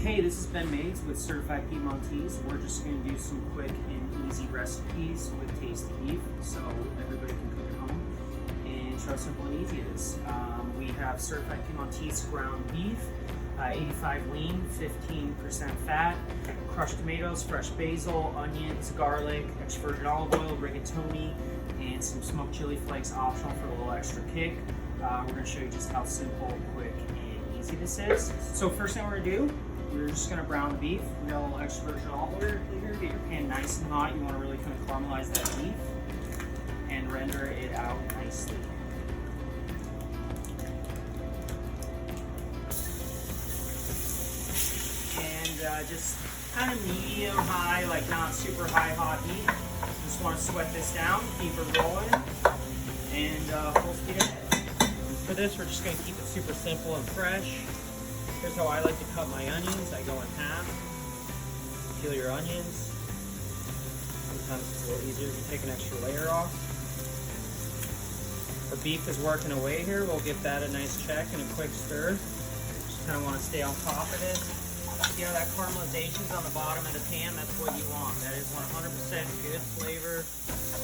Hey, this is Ben Maides with Certified Piedmontese. We're just going to do some quick and easy recipes with tasty beef so everybody can cook at home and show how simple and easy it is. We have Certified Piedmontese ground beef, 85 lean, 15% fat, crushed tomatoes, fresh basil, onions, garlic, extra virgin olive oil, rigatoni, and some smoked chili flakes optional for a little extra kick. We're going to show you just how simple, quick, and easy this is. So first thing we're going to do, we're just going to brown the beef. We got a little extra virgin olive oil here. Get your pan nice and hot. You want to really kind of caramelize that beef and render it out nicely. And just kind of medium high, like not super high hot heat. Just want to sweat this down, keep it rolling, and full speed ahead. For this, we're just going to keep it super simple and fresh. Here's how I like to cut my onions. I go in half. Peel your onions. Sometimes it's a little easier to take an extra layer off. Our beef is working away here. We'll give that a nice check and a quick stir. Just kind of want to stay on top of it. See how that caramelization's on the bottom of the pan? That's what you want. That is 100% good flavor.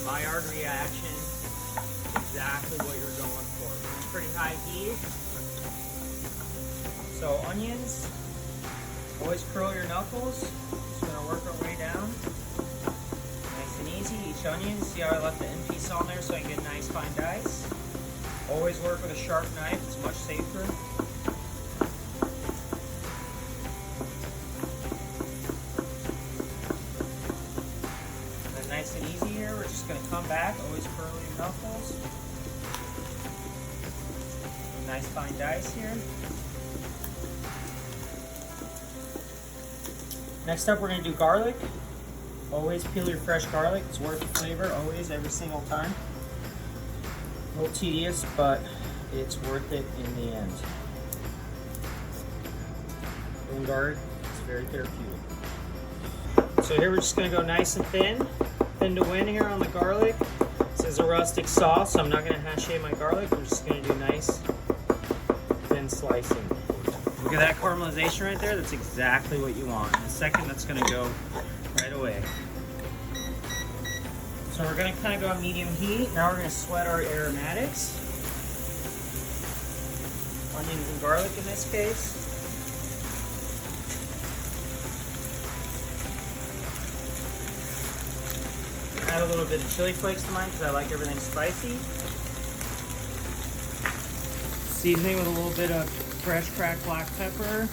Maillard reaction. Exactly what you're going for. Pretty high heat. So onions, always curl your knuckles. Just gonna work our way down. Nice and easy. Each onion, see how I left the end piece on there so I can get nice fine dice. Always work with a sharp knife, it's much safer. And nice and easy here, we're just gonna come back, always curl your knuckles. Nice fine dice here. Next up, we're going to do garlic. Always peel your fresh garlic. It's worth the flavor, always, every single time. A little tedious, but it's worth it in the end. Doing garlic is very therapeutic. So here we're just going to go nice and thin to win here on the garlic. This is a rustic sauce, so I'm not going to haché my garlic. We're just going to do nice thin slicing. Look at that caramelization right there. That's exactly what you want. In a second, that's going to go right away. So we're going to kind of go on medium heat. Now we're going to sweat our aromatics. Onions and garlic in this case. Add a little bit of chili flakes to mine because I like everything spicy. Seasoning with a little bit of fresh cracked black pepper,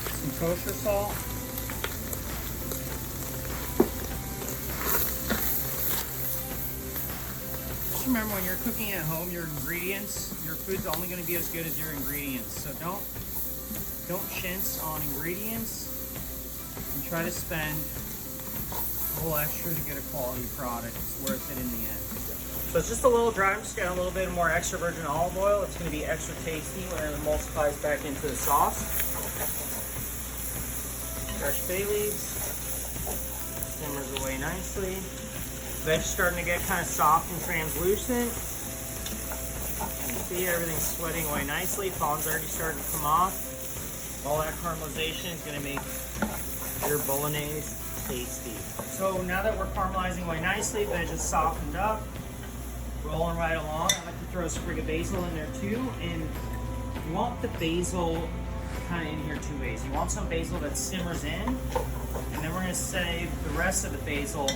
some kosher salt, just remember when you're cooking at home, your ingredients, your food's only going to be as good as your ingredients, so don't chintz on ingredients and try to spend a little extra to get a quality product. It's worth it in the end. So it's just a little dry. I'm just getting a little bit more extra virgin olive oil. It's going to be extra tasty when it emulsifies back into the sauce. Fresh bay leaves. Simmers away nicely. Veg's starting to get kind of soft and translucent. You can see everything's sweating away nicely. Foam's already starting to come off. All that caramelization is going to make your Bolognese tasty. So now that we're caramelizing away nicely, veg is softened up. Rolling right along. I like to throw a sprig of basil in there too, and you want the basil kind of in here two ways. You want some basil that simmers in, and then we're going to save the rest of the basil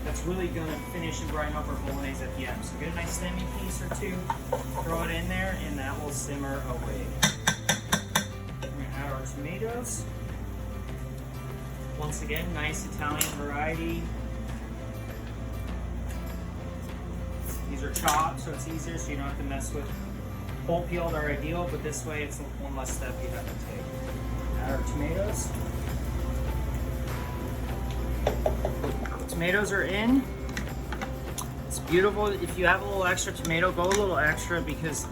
that's really going to finish and brighten up our bolognese at the end. So get a nice stemmy piece or two, throw it in there, and that will simmer away. We're going to add our tomatoes. Once again, nice Italian variety. These are chopped, so it's easier, so you don't have to mess with whole peeled are ideal, but this way it's one less step you have to take. Add our tomatoes. The tomatoes are in. It's beautiful. If you have a little extra tomato, go a little extra because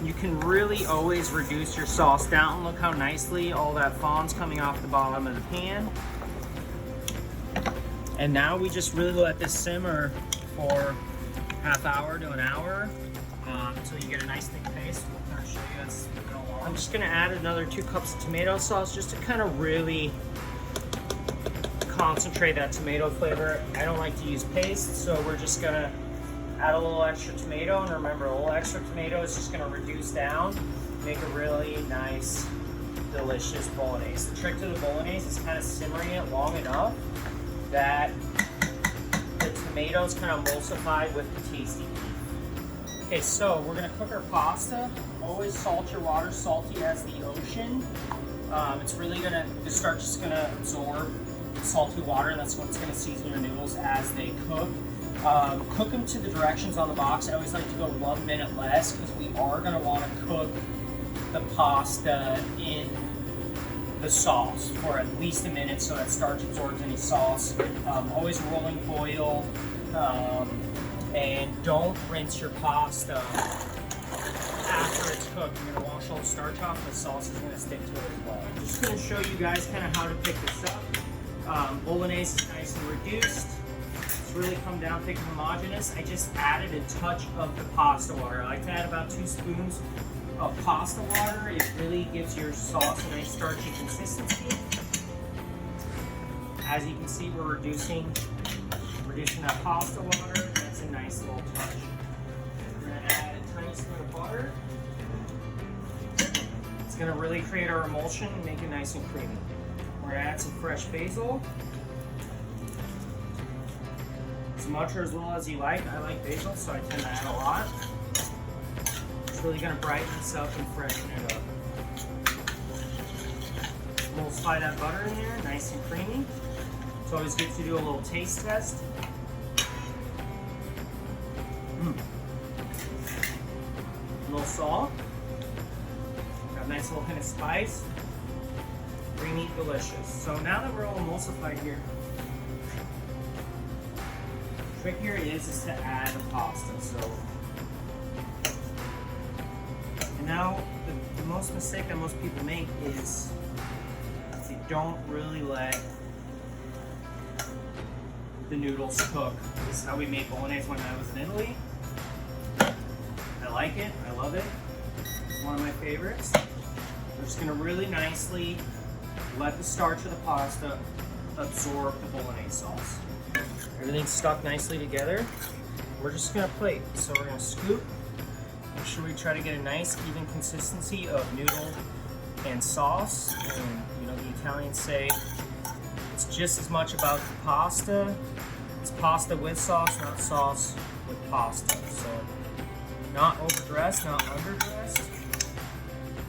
you can really always reduce your sauce down. Look how nicely all that foam's coming off the bottom of the pan. And now we just really let this simmer for half hour to an hour. until you get a nice thick paste. We'll kind of show you as we go along. I'm just gonna add another 2 cups of tomato sauce just to kind of really concentrate that tomato flavor. I don't like to use paste, so we're just gonna add a little extra tomato, and remember, a little extra tomato is just gonna reduce down, make a really nice, delicious bolognese. The trick to the bolognese is kind of simmering it long enough that the tomatoes kind of emulsify with the tasty beef. Okay, so we're gonna cook our pasta. Always salt your water, salty as the ocean. It's really gonna, just gonna absorb salty water, and that's what's gonna season your noodles as they cook. Cook them to the directions on the box. I always like to go 1 minute less because we are gonna wanna cook the pasta in the sauce for at least a minute so that starch absorbs any sauce. Always rolling boil, and don't rinse your pasta after it's cooked. You're gonna wash all the starch off, and the sauce is gonna stick to it as well. I'm just gonna show you guys kind of how to pick this up. Bolognese is nice and reduced. It's really come down thick and homogeneous. I just added a touch of the pasta water. I like to add about 2 spoons of pasta water. It really gives your sauce a nice starchy consistency. As you can see, we're reducing that pasta water. That's a nice little touch. We're gonna add a tiny spoon of butter. It's gonna really create our emulsion and make it nice and creamy. We're gonna add some fresh basil. As much or as little as you like. I like basil, so I tend to add a lot. Really gonna brighten this up and freshen it up. We'll slide that butter in there, nice and creamy. It's always good to do a little taste test. A little salt. Got a nice little hint of spice. Creamy, delicious. So now that we're all emulsified here, the trick here is to add the pasta. So now, the most mistake that most people make is they don't really let the noodles cook. This is how we made bolognese when I was in Italy. I like it, I love it. It's one of my favorites. We're just gonna really nicely let the starch of the pasta absorb the bolognese sauce. Everything's stuck nicely together. We're just gonna plate. So we're gonna scoop. Make sure we try to get a nice even consistency of noodle and sauce. And you know, the Italians say it's just as much about the pasta. It's pasta with sauce, not sauce with pasta. So not overdressed, not underdressed.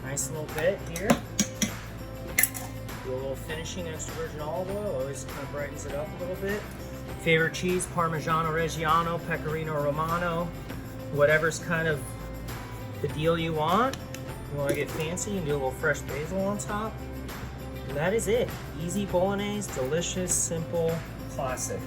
Nice little bit here. Do a little finishing extra virgin olive oil. Always kind of brightens it up a little bit. Favorite cheese, Parmigiano Reggiano, Pecorino Romano, whatever's kind of the deal you want. You want to get fancy and do a little fresh basil on top. And that is it. Easy bolognese, delicious, simple, classic.